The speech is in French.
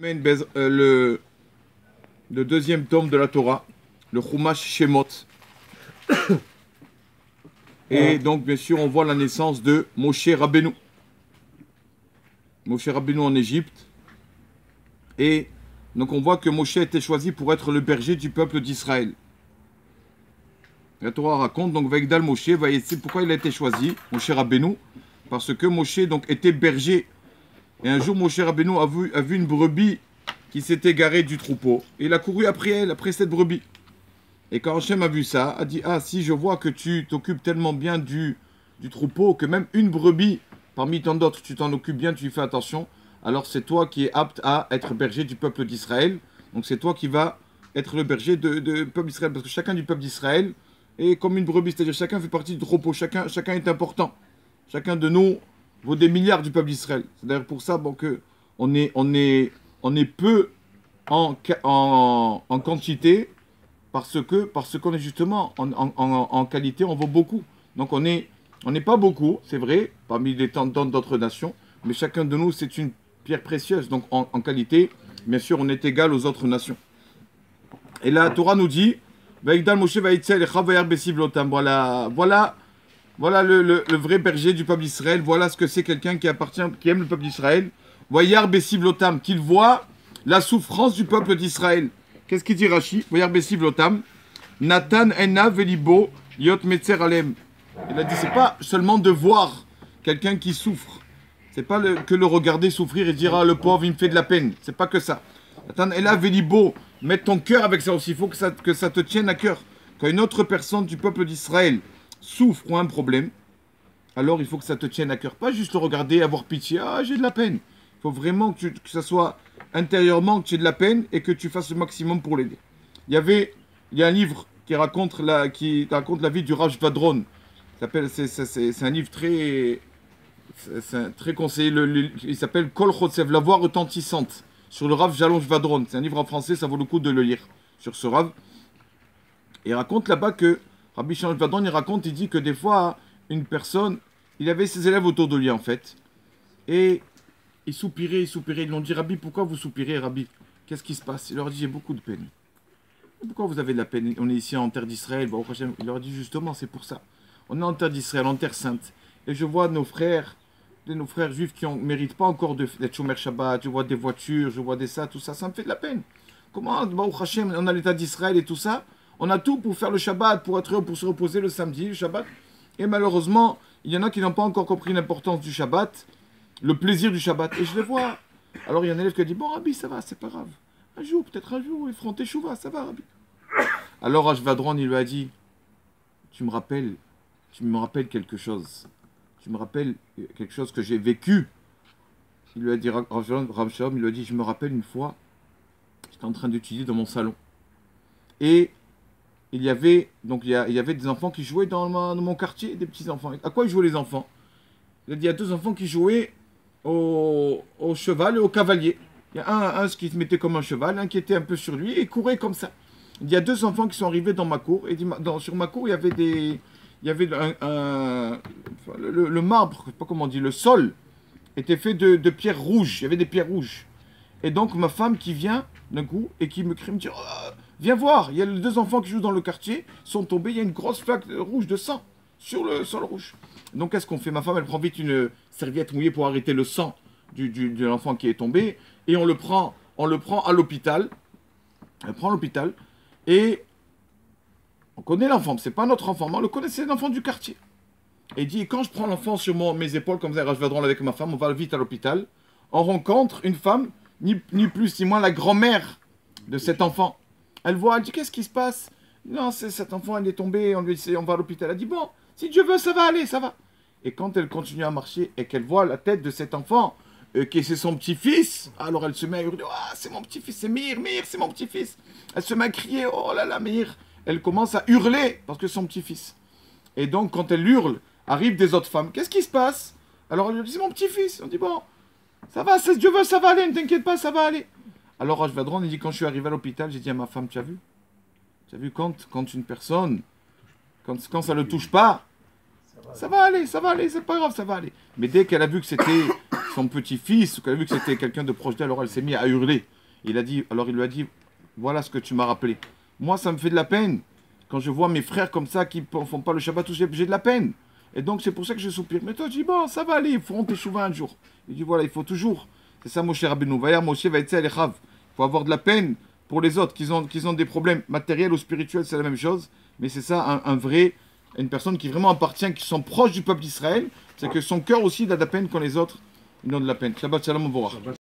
Le deuxième tome de la Torah, le Chumash Shemot. Et donc, bien sûr, on voit la naissance de Moshe Rabbeinu. Moshe Rabbeinu en Égypte. Et donc, on voit que Moshe a été choisi pour être le berger du peuple d'Israël. La Torah raconte, donc, Vaïgdal Moshe, c'est pourquoi il a été choisi, Moshe Rabbeinu, parce que Moshe donc, était berger. Et un jour, Moshe Rabbeinu a vu une brebis qui s'était égarée du troupeau. Et il a couru après elle, après cette brebis. Et quand Hachem a vu ça, a dit, ah, si je vois que tu t'occupes tellement bien du troupeau, que même une brebis, parmi tant d'autres, tu t'en occupes bien, tu y fais attention, alors c'est toi qui es apte à être berger du peuple d'Israël. Donc c'est toi qui vas être le berger du peuple d'Israël. Parce que chacun du peuple d'Israël est comme une brebis, c'est-à-dire chacun fait partie du troupeau, chacun est important. Chacun de nous vaut des milliards du peuple d'Israël. C'est d'ailleurs pour ça bon, que on est peu en quantité, parce qu'on est justement en qualité, on vaut beaucoup. Donc on n'est pas beaucoup, c'est vrai, parmi les tant d'autres nations, mais chacun de nous, c'est une pierre précieuse. Donc en qualité, bien sûr, on est égal aux autres nations. Et la Torah nous dit, voilà le vrai berger du peuple d'Israël. Voilà ce que c'est quelqu'un qui aime le peuple d'Israël. Voyar Bessivlotam, qu'il voit la souffrance du peuple d'Israël. Qu'est-ce qu'il dit Rashi? Voyar Bessivlotam, Nathan Enna Velibo Yot Metzer Alem. Il a dit, c'est pas seulement de voir quelqu'un qui souffre. C'est pas que le regarder souffrir et dire, ah, le pauvre, il me fait de la peine. C'est pas que ça. Nathan Enna Velibo, mettre ton cœur avec ça aussi. Il faut que ça te tienne à cœur. Quand une autre personne du peuple d'Israël souffre ou a un problème, alors il faut que ça te tienne à cœur. Pas juste le regarder, avoir pitié, ah, j'ai de la peine. Il faut vraiment que ça soit intérieurement que tu aies de la peine et que tu fasses le maximum pour l'aider. Il y a un livre qui raconte la vie du Rav Vadron. C'est un livre très conseillé. Il s'appelle Kol Chotsev, la voix retentissante, sur le Rav Jalon Vadron. C'est un livre en français, ça vaut le coup de le lire sur ce Rav. Et il raconte là-bas que Rabbi Jalon Vadron, il dit que des fois, une personne, il avait ses élèves autour de lui en fait, et il soupirait. Ils lui ont dit, Rabbi, pourquoi vous soupirez, Rabbi? Qu'est-ce qui se passe? Il leur dit, j'ai beaucoup de peine. Pourquoi vous avez de la peine? On est ici en terre d'Israël. Bon, il leur dit, justement, c'est pour ça. On est en terre d'Israël, en terre sainte. Et je vois nos frères juifs qui ne méritent pas encore d'être Shomer Shabbat. Je vois des voitures, je vois des ça, tout ça. Ça me fait de la peine. Comment, Baruch Hashem, on a l'état d'Israël et tout ça. On a tout pour faire le Shabbat, pour se reposer le samedi, le Shabbat. Et malheureusement, il y en a qui n'ont pas encore compris l'importance du Shabbat, le plaisir du Shabbat. Et je les vois. Alors il y a un élève qui a dit, bon Rabbi, ça va, c'est pas grave. Peut-être un jour, ils feront teshuva, ça va Rabbi. Alors Ashvadron, il lui a dit, tu me rappelles quelque chose. Tu me rappelles quelque chose que j'ai vécu. Il lui a dit, Rav Shalom, il lui a dit, je me rappelle une fois, j'étais en train d'étudier dans mon salon. Et il y avait des enfants qui jouaient dans mon quartier, des petits enfants. À quoi ils jouaient les enfants? Il a dit, il y a deux enfants qui jouaient au cheval et au cavalier. Il y a un qui se mettait comme un cheval, un qui était un peu sur lui et courait comme ça. Il y a deux enfants qui sont arrivés dans ma cour. Et sur ma cour, il y avait le marbre, je sais pas comment on dit, le sol était fait de pierres rouges. Il y avait des pierres rouges. Et donc ma femme qui vient d'un coup et qui me crie, me dit, oh, viens voir, il y a les deux enfants qui jouent dans le quartier, sont tombés, il y a une grosse flaque rouge de sang sur le sol rouge. Donc qu'est-ce qu'on fait? Ma femme, elle prend vite une serviette mouillée pour arrêter le sang de l'enfant qui est tombé, et on le prend à l'hôpital. Elle prend l'hôpital, et on connaît l'enfant, c'est pas notre enfant, mais on le connaît, c'est l'enfant du quartier. Et il dit, quand je prends l'enfant sur mes épaules, comme ça, je vais drôle avec ma femme, on va vite à l'hôpital, on rencontre une femme, ni plus ni moins la grand-mère de cet enfant. Elle voit, elle dit, qu'est-ce qui se passe? Non, c'est cet enfant, il est tombé, on va à l'hôpital. Elle dit, bon, si Dieu veut, ça va aller, ça va. Et quand elle continue à marcher et qu'elle voit la tête de cet enfant, que c'est son petit-fils, alors elle se met à hurler, ah, c'est mon petit-fils, c'est Meir, c'est mon petit-fils. Elle se met à crier, oh là là, Meir. Elle commence à hurler parce que c'est son petit-fils. Et donc, quand elle hurle, arrivent des autres femmes. Qu'est-ce qui se passe? Alors elle lui dit, c'est mon petit-fils. On dit, bon, ça va, si Dieu veut, ça va aller, ne t'inquiète pas, ça va aller. Alors Ashvadron, il dit, quand je suis arrivé à l'hôpital, j'ai dit à ma femme, tu as vu? Tu as vu quand une personne, quand ça ne le touche pas, ça va aller, c'est pas grave, ça va aller. Mais dès qu'elle a vu que c'était son petit-fils, quand elle a vu que c'était quelqu'un de proche d'elle, alors elle s'est mise à hurler. Alors il lui a dit, voilà ce que tu m'as rappelé. Moi, ça me fait de la peine. Quand je vois mes frères comme ça qui ne font pas le Shabbat, j'ai de la peine. Et donc, c'est pour ça que je soupire. Mais toi, tu dis, bon, ça va aller, ils feront teshuva un jour. Il dit, voilà, il faut toujours. C'est ça, Moshe Rabbeinu. Vaillard, Moshe va être Il faut avoir de la peine pour les autres, qu'ils ont des problèmes matériels ou spirituels, c'est la même chose. Mais c'est ça, une personne qui vraiment appartient, qui sont proches du peuple d'Israël, c'est que son cœur aussi il a de la peine quand les autres ils ont de la peine. Shabbat Shalom, au revoir.